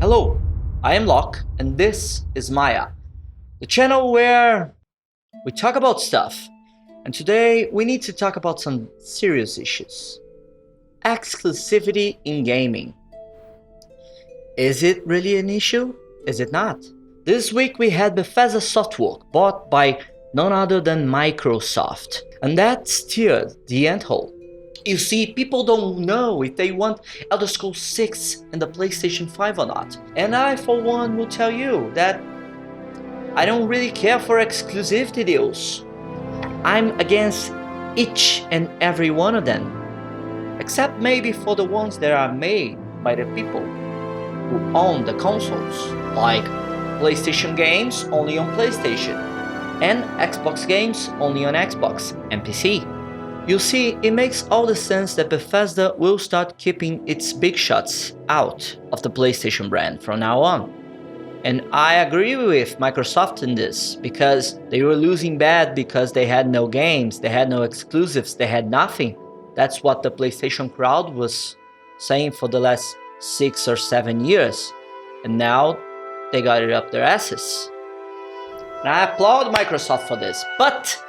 Hello, I am Locke, and this is Maya, the channel where we talk about stuff. And today we need to talk about some serious issues. Exclusivity in gaming. Is it really an issue? Is it not? This week we had Bethesda software bought by none other than Microsoft, and that steered the ant-hole. You see, people don't know if they want Elder Scrolls 6 in the PlayStation 5 or not. And I, for one, will tell you that I don't really care for exclusivity deals. I'm against each and every one of them, except maybe for the ones that are made by the people who own the consoles, like PlayStation games only on PlayStation, and Xbox games only on Xbox and PC. You see, it makes all the sense that Bethesda will start keeping its big shots out of the PlayStation brand from now on. And I agree with Microsoft in this, because they were losing bad because they had no games, they had no exclusives, they had nothing. That's what the PlayStation crowd was saying for the last 6 or 7 years. And now they got it up their asses. And I applaud Microsoft for this, but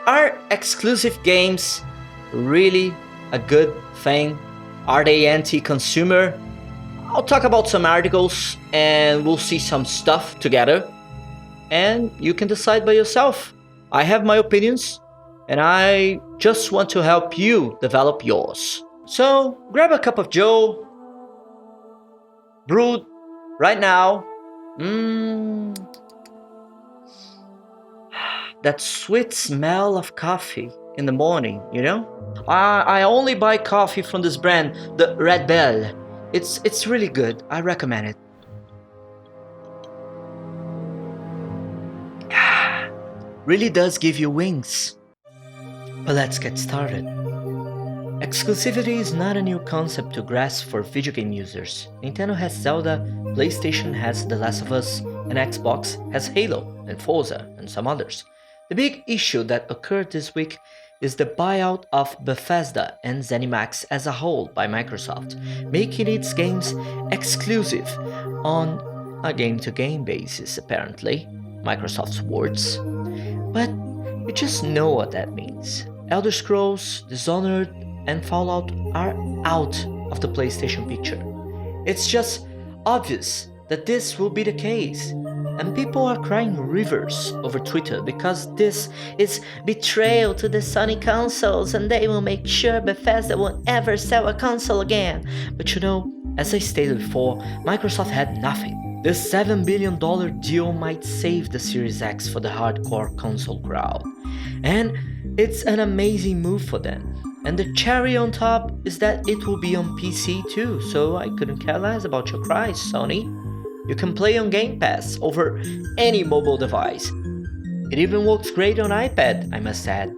are exclusive games really a good thing? Are they anti-consumer? I'll talk about some articles and we'll see some stuff together. And you can decide by yourself. I have my opinions and I just want to help you develop yours. So grab a cup of Joe, brewed right now. That sweet smell of coffee in the morning, you know? I only buy coffee from this brand, the Redbull. It's really good. I recommend it. Really does give you wings. But let's get started. Exclusivity is not a new concept to grasp for video game users. Nintendo has Zelda, PlayStation has The Last of Us, and Xbox has Halo and Forza and some others. The big issue that occurred this week is the buyout of Bethesda and ZeniMax as a whole by Microsoft, making its games exclusive on a game-to-game basis, apparently, Microsoft's words. But you just know what that means. Elder Scrolls, Dishonored, and Fallout are out of the PlayStation picture. It's just obvious that this will be the case. And people are crying rivers over Twitter because this is betrayal to the Sony consoles and they will make sure Bethesda won't ever sell a console again. But you know, as I stated before, Microsoft had nothing. This $7 billion deal might save the Series X for the hardcore console crowd. And it's an amazing move for them. And the cherry on top is that it will be on PC too, so I couldn't care less about your cries, Sony. You can play on Game Pass over any mobile device. It even works great on iPad, I must add.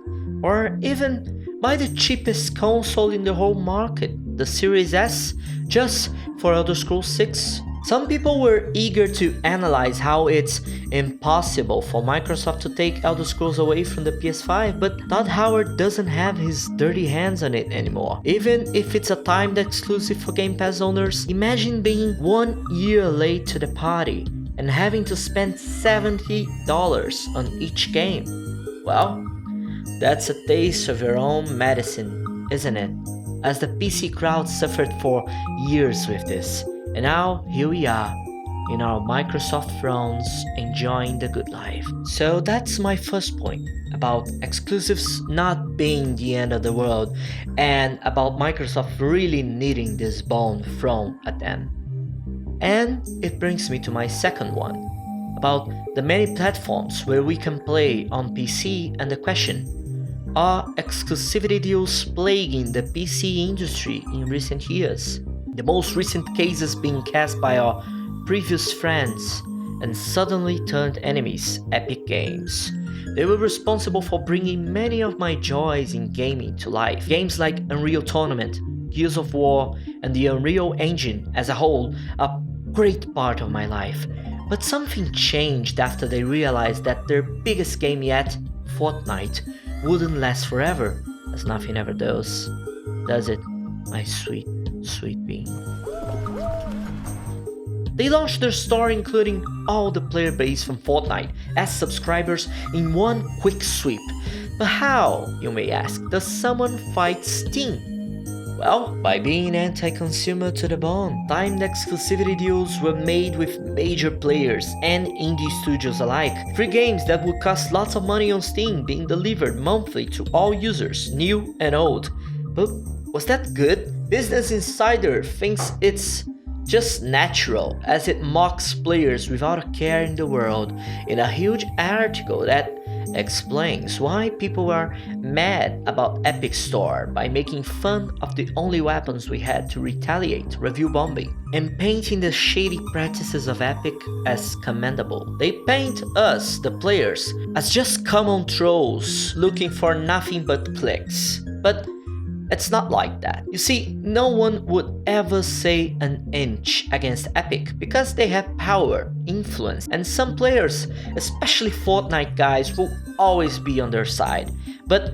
Or even buy the cheapest console in the whole market, the Series S, just for Elder Scrolls 6. Some people were eager to analyze how it's impossible for Microsoft to take Elder Scrolls away from the PS5, but Todd Howard doesn't have his dirty hands on it anymore. Even if it's a timed exclusive for Game Pass owners, imagine being 1 year late to the party and having to spend $70 on each game. Well, that's a taste of your own medicine, isn't it? As the PC crowd suffered for years with this. And now, here we are, in our Microsoft thrones, enjoying the good life. So that's my first point, about exclusives not being the end of the world, and about Microsoft really needing this bone thrown at them. And it brings me to my second one, about the many platforms where we can play on PC and the question, are exclusivity deals plaguing the PC industry in recent years? The most recent cases being cast by our previous friends and suddenly turned enemies, Epic Games. They were responsible for bringing many of my joys in gaming to life. Games like Unreal Tournament, Gears of War, and the Unreal Engine as a whole are a great part of my life. But something changed after they realized that their biggest game yet, Fortnite, wouldn't last forever, as nothing ever does it, my sweet being? They launched their store including all the player base from Fortnite as subscribers in one quick sweep. But how, you may ask, does someone fight Steam? Well, by being anti-consumer to the bone. Timed exclusivity deals were made with major players and indie studios alike. Free games that would cost lots of money on Steam being delivered monthly to all users, new and old. But was that good? Business Insider thinks it's just natural, as it mocks players without a care in the world in a huge article that explains why people are mad about Epic Store by making fun of the only weapons we had to retaliate, review bombing, and painting the shady practices of Epic as commendable. They paint us, the players, as just common trolls looking for nothing but clicks. But it's not like that. You see, no one would ever say an inch against Epic because they have power, influence, and some players, especially Fortnite guys, will always be on their side. But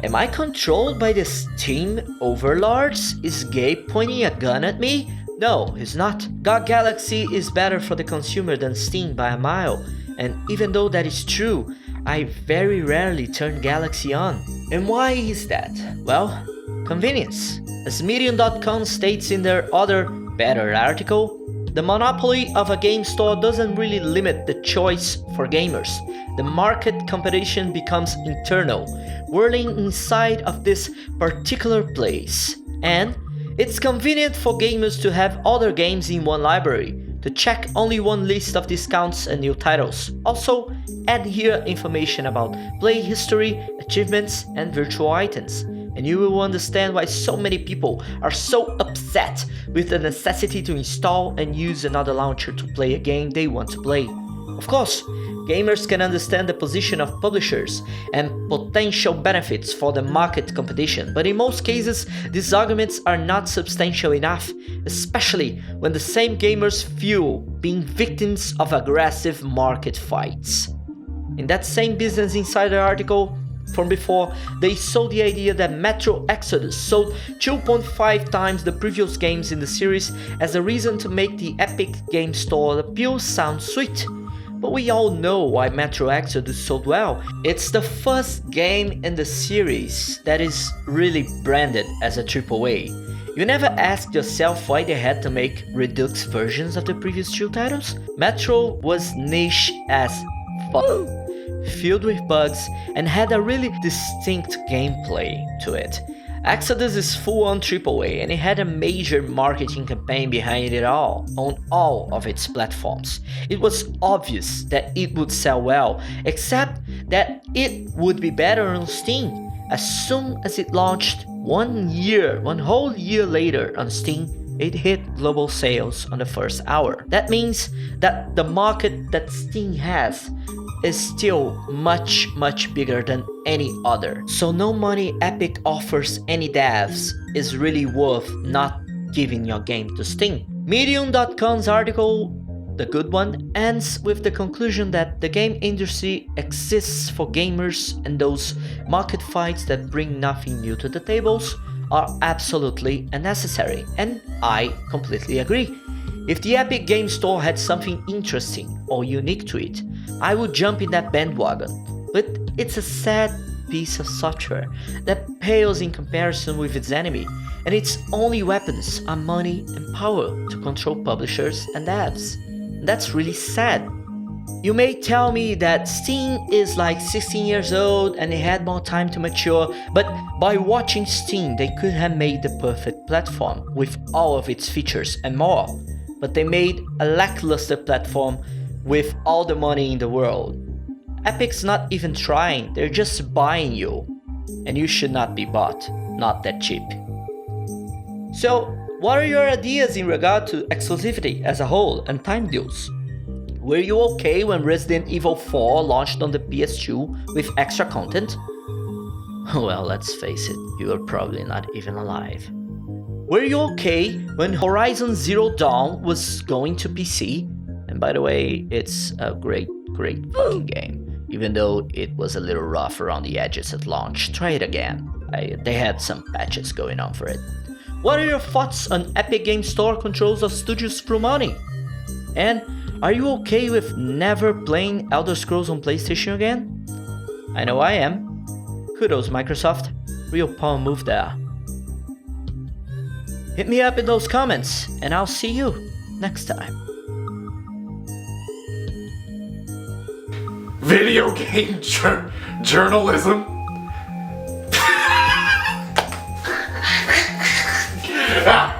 am I controlled by the Steam overlords? Is Gabe pointing a gun at me? No, he's not. GOG Galaxy is better for the consumer than Steam by a mile. And even though that is true, I very rarely turn Galaxy on. And why is that? Well, convenience. As Medium.com states in their other, better article, the monopoly of a game store doesn't really limit the choice for gamers. The market competition becomes internal, whirling inside of this particular place. And it's convenient for gamers to have other games in one library, to check only one list of discounts and new titles. Also, add here information about play history, achievements, and virtual items. And you will understand why so many people are so upset with the necessity to install and use another launcher to play a game they want to play. Of course, gamers can understand the position of publishers and potential benefits for the market competition, but in most cases, these arguments are not substantial enough, especially when the same gamers feel being victims of aggressive market fights. In that same Business Insider article from before, they sold the idea that Metro Exodus sold 2.5 times the previous games in the series as a reason to make the Epic Game Store appeal sound sweet. But we all know why Metro Exodus sold well. It's the first game in the series that is really branded as a AAA. You never asked yourself why they had to make redux versions of the previous two titles? Metro was niche as fuck, filled with bugs, and had a really distinct gameplay to it. Exodus is full-on AAA, and it had a major marketing campaign behind it all, on all of its platforms. It was obvious that it would sell well, except that it would be better on Steam. As soon as it launched, one whole year later on Steam, it hit global sales on the first hour. That means that the market that Steam has is still much bigger than any other. So no money Epic offers any devs is really worth not giving your game to Steam. Medium.com's article, the good one, ends with the conclusion that the game industry exists for gamers, and those market fights that bring nothing new to the tables are absolutely unnecessary, and I completely agree. If the Epic Game Store had something interesting or unique to it, I would jump in that bandwagon. But it's a sad piece of software that pales in comparison with its enemy, and its only weapons are money and power to control publishers and devs. That's really sad. You may tell me that Steam is like 16 years old and they had more time to mature, but by watching Steam they could have made the perfect platform with all of its features and more. But they made a lackluster platform with all the money in the world. Epic's not even trying, they're just buying you. And you should not be bought, not that cheap. So, what are your ideas in regard to exclusivity as a whole and time deals? Were you okay when Resident Evil 4 launched on the PS2 with extra content? Well, let's face it, you were probably not even alive. Were you okay when Horizon Zero Dawn was going to PC? And by the way, it's a great fucking game. Even though it was a little rough around the edges at launch, try it again. They had some patches going on for it. What are your thoughts on Epic Game Store controls of studios through money? And are you okay with never playing Elder Scrolls on PlayStation again? I know I am. Kudos, Microsoft. Real power move there. Hit me up in those comments, and I'll see you next time. Video game journalism? Ah!